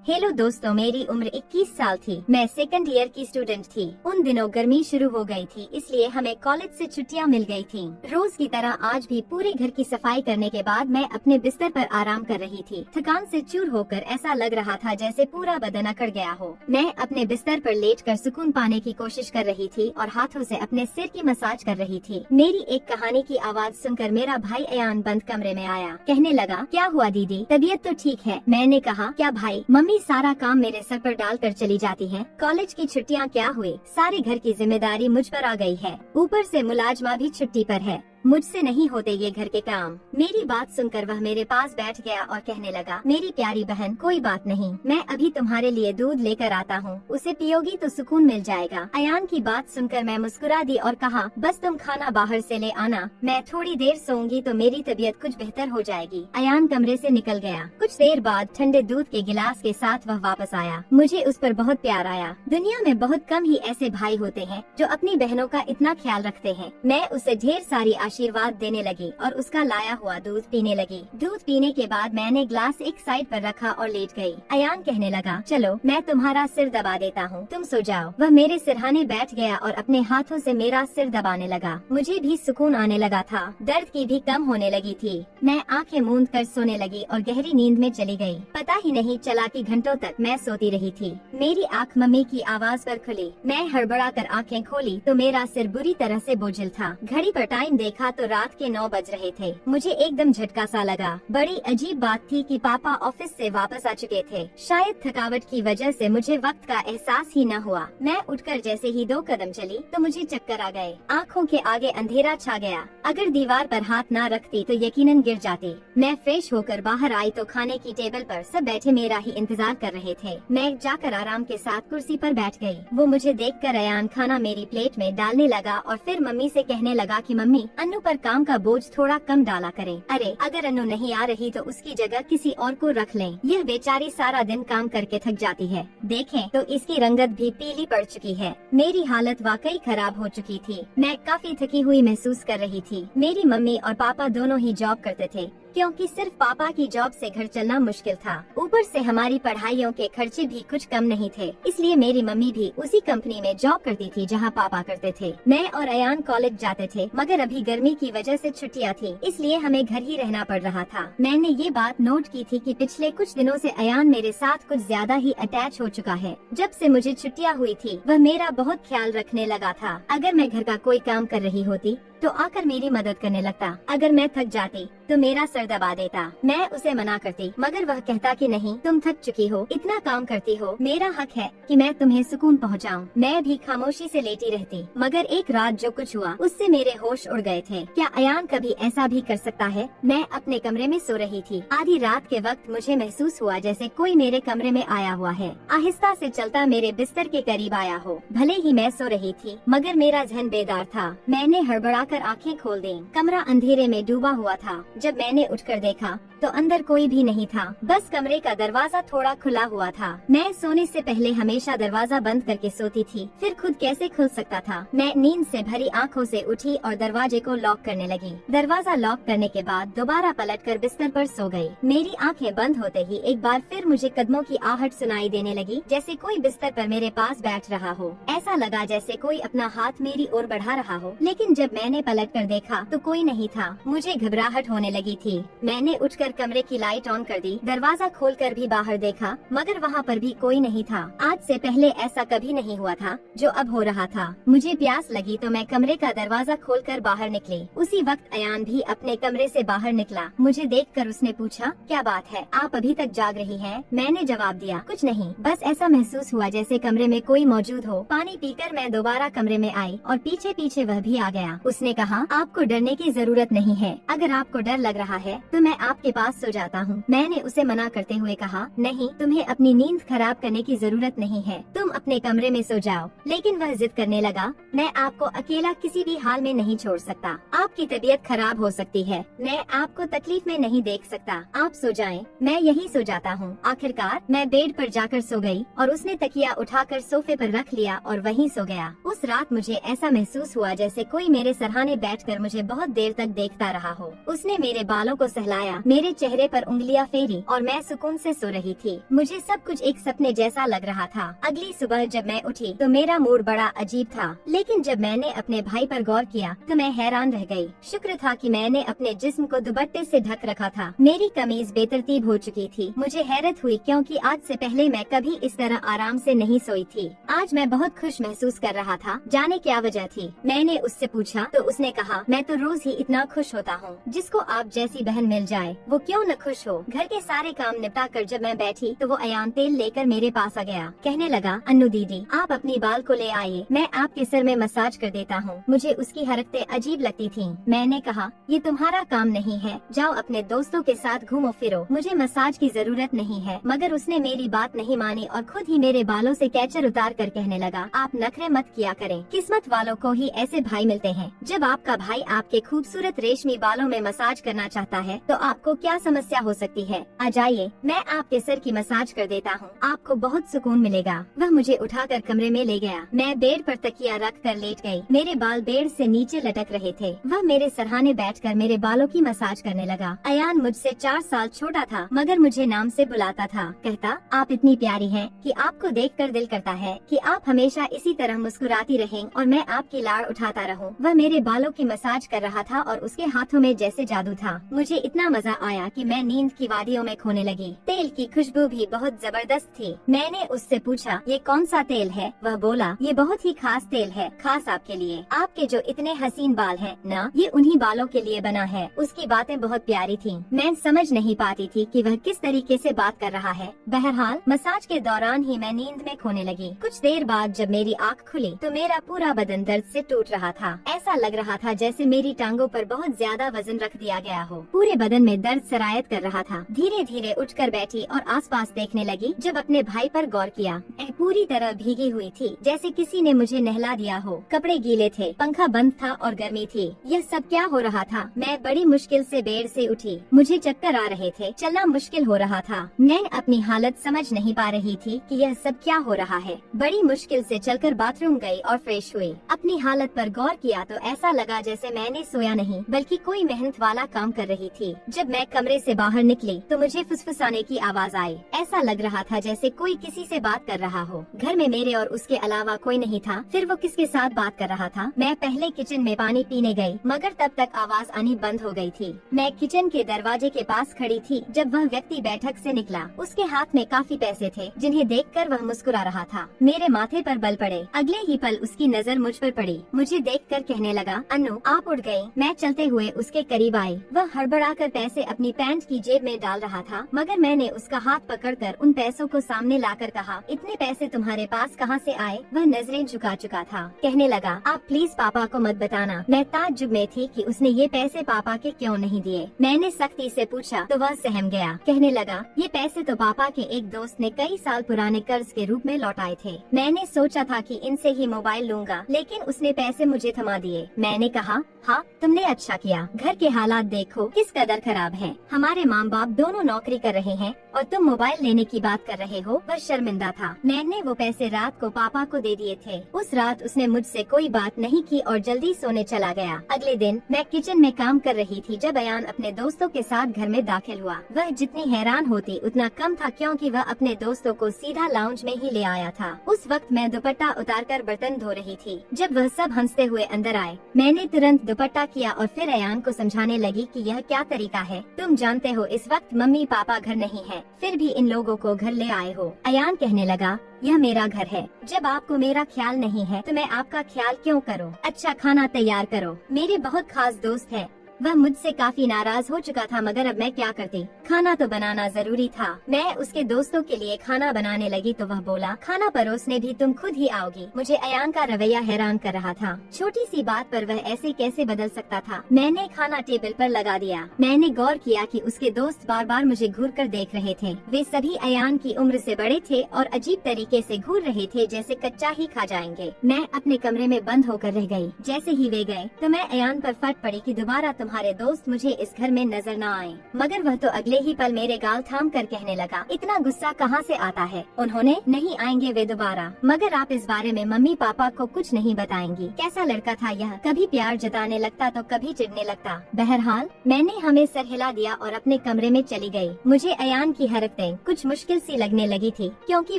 Hello दोस्तों, मेरी उम्र 21 साल थी। मैं सेकंड ईयर की स्टूडेंट थी। उन दिनों गर्मी शुरू हो गई थी, इसलिए हमें कॉलेज से छुट्टियां मिल गई थी। रोज की तरह आज भी पूरे घर की सफाई करने के बाद मैं अपने बिस्तर पर आराम कर रही थी। थकान से चूर होकर ऐसा लग रहा था जैसे पूरा बदन अकड़ गया हो। मैं अपने बिस्तर पर लेटकर सुकून पाने की कोशिश कर रही थी और हाथों से अपने सिर की मसाज कर रही थी। मेरी एक कहानी की आवाज सुनकर मेरा भाई अयान बंद कमरे में आया। कहने लगा, क्या हुआ दीदी, तबीयत तो ठीक है? मैंने कहा, क्या भाई, मम्मी सारा काम मेरे सर पर डालकर चली जाती है। कॉलेज की छुट्टियां क्या हुई, सारे घर की जिम्मेदारी मुझ पर आ गई है। ऊपर से मुलाजमा भी छुट्टी पर है। मुझसे नहीं होते ये घर के काम। मेरी बात सुनकर वह मेरे पास बैठ गया और कहने लगा, मेरी प्यारी बहन, कोई बात नहीं, मैं अभी तुम्हारे लिए दूध लेकर आता हूँ, उसे पियोगी तो सुकून मिल जाएगा। अयान की बात सुनकर मैं मुस्कुरा दी और कहा, बस तुम खाना बाहर से ले आना, मैं थोड़ी देर सोऊंगी तो मेरी तबीयत कुछ बेहतर हो जाएगी। अयान कमरे से निकल गया। कुछ देर बाद ठंडे दूध के गिलास के साथ वह वापस आया। मुझे उस पर बहुत प्यार आया। दुनिया में बहुत कम ही ऐसे भाई होते हैं जो अपनी बहनों का इतना ख्याल रखते हैं। मैं उसे ढेर सारी आशीर्वाद देने लगी और उसका लाया हुआ दूध पीने लगी। दूध पीने के बाद मैंने ग्लास एक साइड पर रखा और लेट गई। अयान कहने लगा, चलो मैं तुम्हारा सिर दबा देता हूँ, तुम सो जाओ। वह मेरे सिरहाने बैठ गया और अपने हाथों से मेरा सिर दबाने लगा। मुझे भी सुकून आने लगा था, दर्द की भी कम होने लगी थी। मैं आंखें मूंद कर सोने लगी और गहरी नींद में चली गई। पता ही नहीं चला कि घंटों तक मैं सोती रही थी। मेरी आँख मम्मी की आवाज पर खुली। मैं हड़बड़ा कर आँखें खोली तो मेरा सिर बुरी तरह से बोझिल था। घड़ी पर टाइम देखा तो रात के 9 बज रहे थे। मुझे एकदम झटका सा लगा। बड़ी अजीब बात थी कि पापा ऑफिस से वापस आ चुके थे। शायद थकावट की वजह से मुझे वक्त का एहसास ही न हुआ। मैं उठकर जैसे ही 2 कदम चली तो मुझे चक्कर आ गए। आँखों के आगे अंधेरा छा गया। अगर दीवार पर हाथ न रखती तो यकीनन गिर जाती। मैं फ्रेश होकर बाहर आई तो खाने की टेबल पर सब बैठे मेरा ही इंतजार कर रहे थे। मैं जाकर आराम के साथ कुर्सी पर बैठ गई। वो मुझे देखकर अयान खाना मेरी प्लेट में डालने लगा और फिर मम्मी से कहने लगा कि मम्मी, अन्नू पर काम का बोझ थोड़ा कम डाला करें। अरे अगर अन्नू नहीं आ रही तो उसकी जगह किसी और को रख लें। यह बेचारी सारा दिन काम करके थक जाती है। देखें तो इसकी रंगत भी पीली पड़ चुकी है। मेरी हालत वाकई खराब हो चुकी थी। मैं काफी थकी हुई महसूस कर रही थी। मेरी मम्मी और पापा दोनों ही जॉब करते थे, क्योंकि सिर्फ पापा की जॉब से घर चलना मुश्किल था। ऊपर से हमारी पढ़ाइयों के खर्चे भी कुछ कम नहीं थे, इसलिए मेरी मम्मी भी उसी कंपनी में जॉब करती थी जहां पापा करते थे। मैं और अयान कॉलेज जाते थे, मगर अभी गर्मी की वजह से छुट्टियां थी, इसलिए हमें घर ही रहना पड़ रहा था। मैंने ये बात नोट की थी कि पिछले कुछ दिनों से अयान मेरे साथ कुछ ज्यादा ही अटैच हो चुका है। जब से मुझे छुट्टियां हुई थी, वह मेरा बहुत ख्याल रखने लगा था। अगर मैं घर का कोई काम कर रही होती तो आकर मेरी मदद करने लगता। अगर मैं थक जाती तो मेरा सर दबा देता। मैं उसे मना करती, मगर वह कहता कि नहीं, तुम थक चुकी हो, इतना काम करती हो, मेरा हक है कि मैं तुम्हें सुकून पहुंचाऊं। मैं भी खामोशी से लेटी रहती। मगर एक रात जो कुछ हुआ उससे मेरे होश उड़ गए थे। क्या अयान कभी ऐसा भी कर सकता है? मैं अपने कमरे में सो रही थी। आधी रात के वक्त मुझे महसूस हुआ जैसे कोई मेरे कमरे में आया हुआ है। आहिस्ता से चलता मेरे बिस्तर के करीब आया हो। भले ही मैं सो रही थी, मगर मेरा ज़हन बेदार था। मैंने हड़बड़ा कर आंखें खोल दी। कमरा अंधेरे में डूबा हुआ था। जब मैंने उठकर देखा तो अंदर कोई भी नहीं था, बस कमरे का दरवाजा थोड़ा खुला हुआ था। मैं सोने से पहले हमेशा दरवाजा बंद करके सोती थी, फिर खुद कैसे खुल सकता था। मैं नींद से भरी आंखों से उठी और दरवाजे को लॉक करने लगी। दरवाजा लॉक करने के बाद दोबारा पलटकर बिस्तर पर सो गई। मेरी आंखें बंद होते ही एक बार फिर मुझे कदमों की आहट सुनाई देने लगी, जैसे कोई बिस्तर पर मेरे पास बैठ रहा हो। ऐसा लगा जैसे कोई अपना हाथ मेरी ओर बढ़ा रहा हो, लेकिन जब मैंने पलट कर देखा तो कोई नहीं था। मुझे घबराहट होने लगी थी। मैंने उठकर कमरे की लाइट ऑन कर दी। दरवाजा खोलकर भी बाहर देखा, मगर वहाँ पर भी कोई नहीं था। आज से पहले ऐसा कभी नहीं हुआ था जो अब हो रहा था। मुझे प्यास लगी तो मैं कमरे का दरवाजा खोलकर बाहर निकली। उसी वक्त अयान भी अपने कमरे से बाहर निकला। मुझे देखकर उसने पूछा, क्या बात है, आप अभी तक जाग रही हैं? मैंने जवाब दिया, कुछ नहीं, बस ऐसा महसूस हुआ जैसे कमरे में कोई मौजूद हो। पानी पीकर मैं दोबारा कमरे में आई और पीछे पीछे वह भी आ गया। उसने कहा, आपको डरने की जरूरत नहीं है। अगर आपको डर लग रहा है तो मैं आपके पास सो जाता हूँ। मैंने उसे मना करते हुए कहा, नहीं, तुम्हें अपनी नींद खराब करने की जरूरत नहीं है, तुम अपने कमरे में सो जाओ। लेकिन वह जिद करने लगा, मैं आपको अकेला किसी भी हाल में नहीं छोड़ सकता। आपकी तबीयत खराब हो सकती है, मैं आपको तकलीफ में नहीं देख सकता, आप सो जाएं, मैं यहीं सो जाता हूँ। आखिरकार मैं बेड पर जाकर सो गई और उसने तकिया उठाकर सोफे पर रख लिया और वहीं सो गया। उस रात मुझे ऐसा महसूस हुआ जैसे कोई मेरे सरहाने बैठकर मुझे बहुत देर तक देखता रहा हो। उसने मेरे बालों को सहलाया, मेरे मेरे चेहरे पर उंगलियां फेरी और मैं सुकून से सो रही थी। मुझे सब कुछ एक सपने जैसा लग रहा था। अगली सुबह जब मैं उठी तो मेरा मूड बड़ा अजीब था, लेकिन जब मैंने अपने भाई पर गौर किया तो मैं हैरान रह गई। शुक्र था कि मैंने अपने जिस्म को दुपट्टे से ढक रखा था। मेरी कमीज बेतरतीब हो चुकी थी। मुझे हैरत हुई क्योंकि आज से पहले मैं कभी इस तरह आराम से नहीं सोई थी। आज मैं बहुत खुश महसूस कर रहा था। जाने क्या वजह थी? मैंने उससे पूछा तो उसने कहा, मैं तो रोज ही इतना खुश होता हूँ। जिसको आप जैसी बहन मिल जाए वो क्यों न खुश हो। घर के सारे काम निपटा कर जब मैं बैठी तो वो अयान तेल लेकर मेरे पास आ गया। कहने लगा, अन्नू दीदी आप अपनी बाल को ले आइए, मैं आपके सर में मसाज कर देता हूँ। मुझे उसकी हरकतें अजीब लगती थीं। मैंने कहा, ये तुम्हारा काम नहीं है, जाओ अपने दोस्तों के साथ घूमो फिरो, मुझे मसाज की जरूरत नहीं है। मगर उसने मेरी बात नहीं मानी और खुद ही मेरे बालों से कैचर उतार कर कहने लगा, आप नखरे मत किया करें, किस्मत वालों को ही ऐसे भाई मिलते हैं। जब आपका भाई आपके खूबसूरत रेशमी बालों में मसाज करना चाहता है तो आपको क्या समस्या हो सकती है। आ जाइए, मैं आपके सर की मसाज कर देता हूँ, आपको बहुत सुकून मिलेगा। वह मुझे उठाकर कमरे में ले गया। मैं बेड पर तकिया रख कर लेट गई। मेरे बाल बेड से नीचे लटक रहे थे। वह मेरे सरहाने बैठकर मेरे बालों की मसाज करने लगा। अयान मुझसे 4 साल छोटा था, मगर मुझे नाम से बुलाता था। कहता, आप इतनी प्यारी हैं कि आपको देखकर दिल करता है कि आप हमेशा इसी तरह मुस्कुराती रहें और मैं आपकी लाड़ उठाता रहूं। वह मेरे बालों की मसाज कर रहा था और उसके हाथों में जैसे जादू था। मुझे इतना मजा आया कि मैं नींद की वादियों में खोने लगी। तेल की खुशबू भी बहुत जबरदस्त थी। मैंने उससे पूछा, ये कौन सा तेल है? वह बोला, ये बहुत ही खास तेल है, खास आपके लिए। आपके जो इतने हसीन बाल हैं ना, ये उन्हीं बालों के लिए बना है। उसकी बातें बहुत प्यारी थीं। मैं समझ नहीं पाती थी कि वह किस तरीके से बात कर रहा है। बहरहाल मसाज के दौरान ही मैं नींद में खोने लगी। कुछ देर बाद जब मेरी आँख खुली तो मेरा पूरा बदन दर्द से टूट रहा था। ऐसा लग रहा था जैसे मेरी टांगों पर बहुत ज्यादा वजन रख दिया गया हो। पूरे बदन में दर्द सरायत कर रहा था। धीरे धीरे उठकर बैठी और आसपास देखने लगी। जब अपने भाई पर गौर किया, मैं पूरी तरह भीगी हुई थी, जैसे किसी ने मुझे नहला दिया हो। कपड़े गीले थे, पंखा बंद था और गर्मी थी। यह सब क्या हो रहा था? मैं बड़ी मुश्किल से बेड से उठी। मुझे चक्कर आ रहे थे, चलना मुश्किल हो रहा था। मैं अपनी हालत समझ नहीं पा रही थी कि यह सब क्या हो रहा है। बड़ी मुश्किल से चलकर बाथरूम गई और फ्रेश हुई। अपनी हालत पर गौर किया तो ऐसा लगा जैसे मैंने सोया नहीं बल्कि कोई मेहनत वाला काम कर रही थी। जब मैं कमरे से बाहर निकली तो मुझे फुसफुसाने की आवाज आई। ऐसा लग रहा था जैसे कोई किसी से बात कर रहा हो। घर में मेरे और उसके अलावा कोई नहीं था। फिर वो किसके साथ बात कर रहा था? मैं पहले किचन में पानी पीने गई, मगर तब तक आवाज आनी बंद हो गई थी। मैं किचन के दरवाजे के पास खड़ी थी जब वह व्यक्ति बैठक से निकला। उसके हाथ में काफी पैसे थे, जिन्हें देखकर वह मुस्कुरा रहा था। मेरे माथे पर बल पड़े। अगले ही पल उसकी नजर मुझ पर पड़ी। मुझे देखकर कहने लगा, अन्नू आप उठ गई। मैं चलते हुए उसके करीब आई। वह हड़बड़ाकर पैसे अपनी पैंट की जेब में डाल रहा था, मगर मैंने उसका हाथ पकड़कर उन पैसों को सामने लाकर कहा, इतने पैसे तुम्हारे पास कहाँ से आए? वह नजरें झुका चुका था। कहने लगा, आप प्लीज पापा को मत बताना। मैं ताज्जुब में थी कि उसने ये पैसे पापा के क्यों नहीं दिए। मैंने सख्ती से पूछा तो वह सहम गया। कहने लगा, ये पैसे तो पापा के एक दोस्त ने कई साल पुराने कर्ज के रूप में लौटाए थे। मैंने सोचा था कि इनसे ही मोबाइल लूंगा, लेकिन उसने पैसे मुझे थमा दिए। मैंने कहा, हाँ तुमने अच्छा किया। घर के हालात देखो किस कदर खराब हैं। हमारे माँ बाप दोनों नौकरी कर रहे हैं और तुम मोबाइल लेने की बात कर रहे हो। वह शर्मिंदा था। मैंने वो पैसे रात को पापा को दे दिए थे। उस रात उसने मुझसे कोई बात नहीं की और जल्दी सोने चला गया। अगले दिन मैं किचन में काम कर रही थी जब अयान अपने दोस्तों के साथ घर में दाखिल हुआ। वह जितनी हैरान होती उतना कम था, क्योंकि वह अपने दोस्तों को सीधा लाउंज में ही ले आया था। उस वक्त मैं दुपट्टा उतारकर बर्तन धो रही थी। जब वह सब हंसते हुए अंदर आए, मैंने तुरंत दुपट्टा किया और फिर अयान को समझाने लगी कि यह क्या तरीका है। तुम जानते हो इस वक्त मम्मी पापा घर नहीं है, फिर भी इन लोगों को घर ले आए हो। अयान कहने लगा, यह मेरा घर है। जब आपको मेरा ख्याल नहीं है तो मैं आपका ख्याल क्यों करूं? अच्छा खाना तैयार करो। मेरे बहुत खास दोस्त है। वह मुझसे काफी नाराज हो चुका था, मगर अब मैं क्या करती? खाना तो बनाना जरूरी था। मैं उसके दोस्तों के लिए खाना बनाने लगी तो वह बोला, खाना परोसने भी तुम खुद ही आओगी। मुझे अयान का रवैया हैरान कर रहा था। छोटी सी बात पर वह ऐसे कैसे बदल सकता था। मैंने खाना टेबल पर लगा दिया। मैंने गौर किया कि उसके दोस्त बार बार मुझे घूर कर देख रहे थे। वे सभी अयान की उम्र से बड़े थे और अजीब तरीके से घूर रहे थे, जैसे कच्चा ही खा जाएंगे। मैं अपने कमरे में बंद होकर रह गई। जैसे ही वे गए तो मैं अयान पर फट पड़ी कि दोबारा तुम्हारे दोस्त मुझे इस घर में नजर न आए। मगर वह तो अगले ही पल मेरे गाल थाम कर कहने लगा, इतना गुस्सा कहाँ से आता है, उन्होंने नहीं आएंगे वे दोबारा। मगर आप इस बारे में मम्मी पापा को कुछ नहीं बताएंगी। कैसा लड़का था यह, कभी प्यार जताने लगता तो कभी चिढ़ने लगता। बहरहाल मैंने हमें सर हिला दिया और अपने कमरे में चली गई। मुझे अयान की हरकतें कुछ मुश्किल सी लगने लगी थी, क्योंकि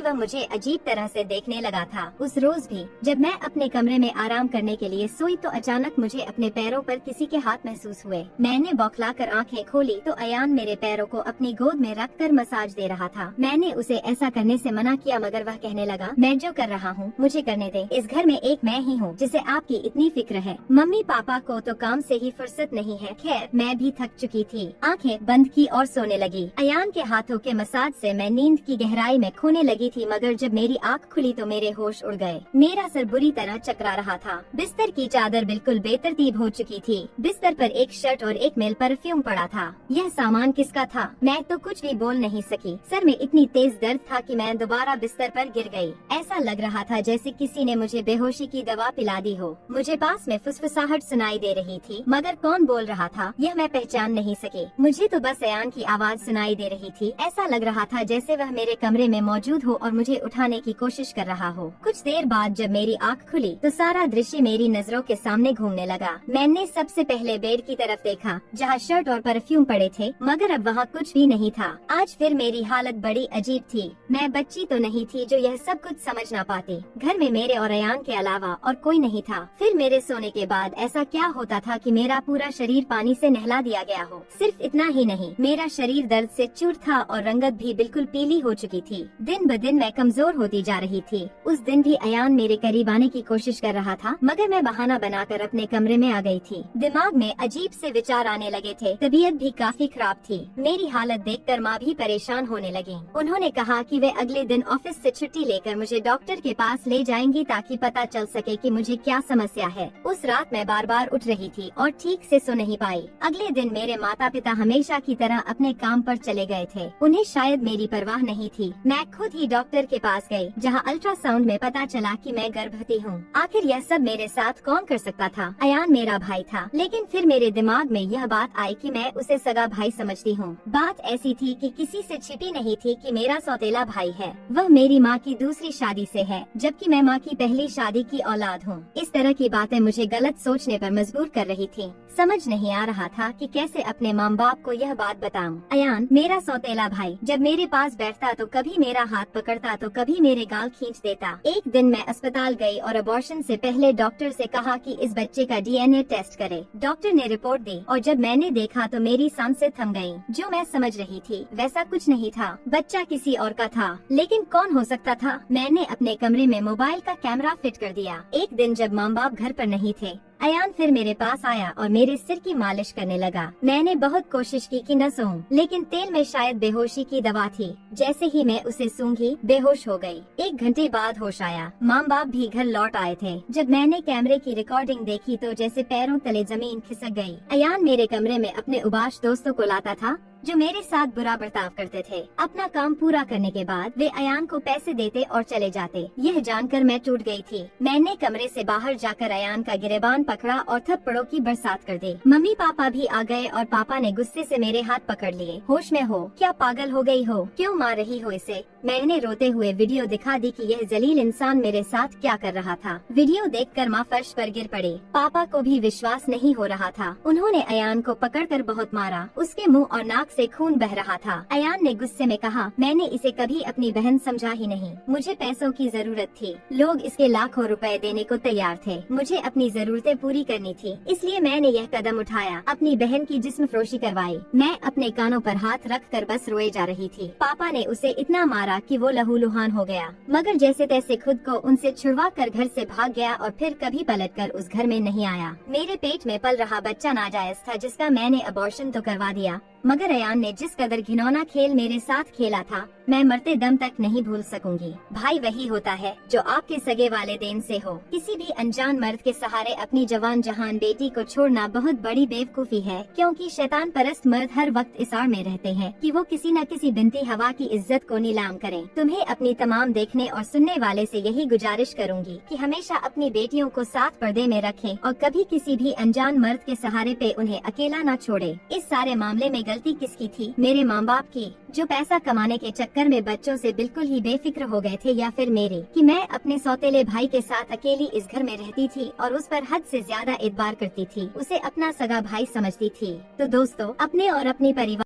वह मुझे अजीब तरह से देखने लगा था। उस रोज भी जब मैं अपने कमरे में आराम करने के लिए सोई तो अचानक मुझे अपने पैरों पर किसी के हाथ महसूस हुए। मैंने बौखलाकर आंखें खोली तो अयान मेरे पैरों को अपनी गोद में रखकर मसाज दे रहा था। मैंने उसे ऐसा करने से मना किया, मगर वह कहने लगा, मैं जो कर रहा हूँ मुझे करने दे। इस घर में एक मैं ही हूँ जिसे आपकी इतनी फिक्र है। मम्मी पापा को तो काम से ही फुर्सत नहीं है। खैर मैं भी थक चुकी थी, आंखें बंद की और सोने लगी। अयान के हाथों के मसाज से मैं नींद की गहराई में खोने लगी थी, मगर जब मेरी आँख खुली तो मेरे होश उड़ गए। मेरा सर बुरी तरह चकरा रहा था। बिस्तर की चादर बिल्कुल बेतरतीब हो चुकी थी। बिस्तर पर एक शर्ट और एक मेल परफ्यूम पड़ा था। यह सामान किसका था? मैं तो कुछ भी बोल नहीं सकी। सर में इतनी तेज दर्द था कि मैं दोबारा बिस्तर पर गिर गई। ऐसा लग रहा था जैसे किसी ने मुझे बेहोशी की दवा पिला दी हो। मुझे पास में फुसफुसाहट सुनाई दे रही थी, मगर कौन बोल रहा था यह मैं पहचान नहीं सकी। मुझे तो बस अयान की आवाज सुनाई दे रही थी। ऐसा लग रहा था जैसे वह मेरे कमरे में मौजूद हो और मुझे उठाने की कोशिश कर रहा हो। कुछ देर बाद जब मेरी आँख खुली तो सारा दृश्य मेरी नजरों के सामने घूमने लगा। मैंने सबसे पहले बेड की तरफ देखा जहाँ शर्ट और परफ्यूम पड़े थे, मगर अब वहाँ कुछ भी नहीं था। आज फिर मेरी हालत बड़ी अजीब थी। मैं बच्ची तो नहीं थी जो यह सब कुछ समझ ना पाती। घर में मेरे और अयान के अलावा और कोई नहीं था। फिर मेरे सोने के बाद ऐसा क्या होता था कि मेरा पूरा शरीर पानी से नहला दिया गया हो। सिर्फ इतना ही नहीं, मेरा शरीर दर्द से चूर था और रंगत भी बिल्कुल पीली हो चुकी थी। दिन ब दिन मैं कमजोर होती जा रही थी। उस दिन भी अयान मेरे करीब आने की कोशिश कर रहा था, मगर मैं बहाना बनाकर अपने कमरे में आ गई थी। दिमाग में अजीब से विचार आने लगे थे। तबीयत भी काफी खराब थी। मेरी हालत देखकर माँ भी परेशान होने लगी। उन्होंने कहा कि वे अगले दिन ऑफिस से छुट्टी लेकर मुझे डॉक्टर के पास ले जाएंगी ताकि पता चल सके कि मुझे क्या समस्या है। उस रात मैं बार बार उठ रही थी और ठीक से सो नहीं पाई। अगले दिन मेरे माता पिता हमेशा की तरह अपने काम पर चले गए थे। उन्हें शायद मेरी परवाह नहीं थी। मैं खुद ही डॉक्टर के पास गई, जहाँ अल्ट्रासाउंड में पता चला कि मैं गर्भवती हूँ। आखिर यह सब मेरे साथ कौन कर सकता था? अयान मेरा भाई था, लेकिन फिर मेरे दिमाग में यह बात आई कि मैं उसे सगा भाई समझती हूँ। बात ऐसी थी कि किसी से छिपी नहीं थी कि मेरा सौतेला भाई है। वह मेरी माँ की दूसरी शादी से है, जबकि मैं माँ की पहली शादी की औलाद हूँ। इस तरह की बातें मुझे गलत सोचने पर मजबूर कर रही थी। समझ नहीं आ रहा था कि कैसे अपने माँ बाप को यह बात बताऊं। अयान मेरा सौतेला भाई जब मेरे पास बैठता तो कभी मेरा हाथ पकड़ता तो कभी मेरे गाल खींच देता। एक दिन मैं अस्पताल गई और अबॉर्शन से पहले डॉक्टर से कहा कि इस बच्चे का DNA टेस्ट करे। डॉक्टर ने रिपोर्ट दी और जब मैंने देखा तो मेरी सांसें थम गयीं। जो मैं समझ रही थी वैसा कुछ नहीं था। बच्चा किसी और का था, लेकिन कौन हो सकता था? मैंने अपने कमरे में मोबाइल का कैमरा फिट कर दिया। एक दिन जब माँ बाप घर पर नहीं थे, अयान फिर मेरे पास आया और मेरे सिर की मालिश करने लगा। मैंने बहुत कोशिश की कि न सोऊं, लेकिन तेल में शायद बेहोशी की दवा थी। जैसे ही मैं उसे सूंघी बेहोश हो गई। 1 घंटे बाद होश आया। माँ बाप भी घर लौट आए थे। जब मैंने कैमरे की रिकॉर्डिंग देखी तो जैसे पैरों तले जमीन खिसक गई। अयान मेरे कमरे में अपने उबाश दोस्तों को लाता था जो मेरे साथ बुरा बर्ताव करते थे। अपना काम पूरा करने के बाद वे अयान को पैसे देते और चले जाते। यह जानकर मैं टूट गई थी। मैंने कमरे से बाहर जाकर अयान का गिरेबान पकड़ा और थप्पड़ों की बरसात कर दी। मम्मी पापा भी आ गए और पापा ने गुस्से से मेरे हाथ पकड़ लिए। होश में हो क्या? पागल हो गई हो? क्यों मार रही हो इसे? मैंने रोते हुए वीडियो दिखा दी कि यह जलील इंसान मेरे साथ क्या कर रहा था। वीडियो देखकर माँ फर्श पर गिर पड़ी। पापा को भी विश्वास नहीं हो रहा था। उन्होंने अयान को पकड़कर बहुत मारा। उसके मुँह और नाक से खून बह रहा था। अयान ने गुस्से में कहा, मैंने इसे कभी अपनी बहन समझा ही नहीं। मुझे पैसों की जरूरत थी। लोग इसके लाखों रुपए देने को तैयार थे। मुझे अपनी जरूरतें पूरी करनी थी, इसलिए मैंने यह कदम उठाया। अपनी बहन की जिस्म फरोशी करवाई। मैं अपने कानों पर हाथ रख कर बस रोए जा रही थी। पापा ने उसे इतना मारा कि वो लहूलुहान हो गया, मगर जैसे तैसे खुद को उनसे छुड़वा कर घर से भाग गया और फिर कभी पलटकर उस घर में नहीं आया। मेरे पेट में पल रहा बच्चा नाजायज था, जिसका मैंने अबॉर्शन तो करवा दिया, मगर अयान ने जिस कदर घिनौना खेल मेरे साथ खेला था, मैं मरते दम तक नहीं भूल सकूंगी। भाई वही होता है जो आपके सगे वालिदैन से हो। किसी भी अनजान मर्द के सहारे अपनी जवान जहान बेटी को छोड़ना बहुत बड़ी बेवकूफी है, क्योंकि शैतान परस्त मर्द हर वक्त इस आड़ में रहते हैं कि वो किसी न किसी बिनती हवा की इज्जत को नीलाम करें। तुम्हें अपनी तमाम देखने और सुनने वाले से यही गुजारिश करूंगी कि हमेशा अपनी बेटियों को साथ पर्दे में रखें और कभी किसी भी अनजान मर्द के सहारे पे उन्हें अकेला न छोड़े। इस सारे मामले में गलती किसकी थी? मेरे माँ बाप की, जो पैसा कमाने के चक्कर में बच्चों से बिल्कुल ही बेफिक्र हो गए थे, या फिर मेरी कि मैं अपने सौतेले भाई के साथ अकेली इस घर में रहती थी और उस पर हद से ज्यादा एतबार करती थी, उसे अपना सगा भाई समझती थी। तो दोस्तों, अपने और अपने परिवार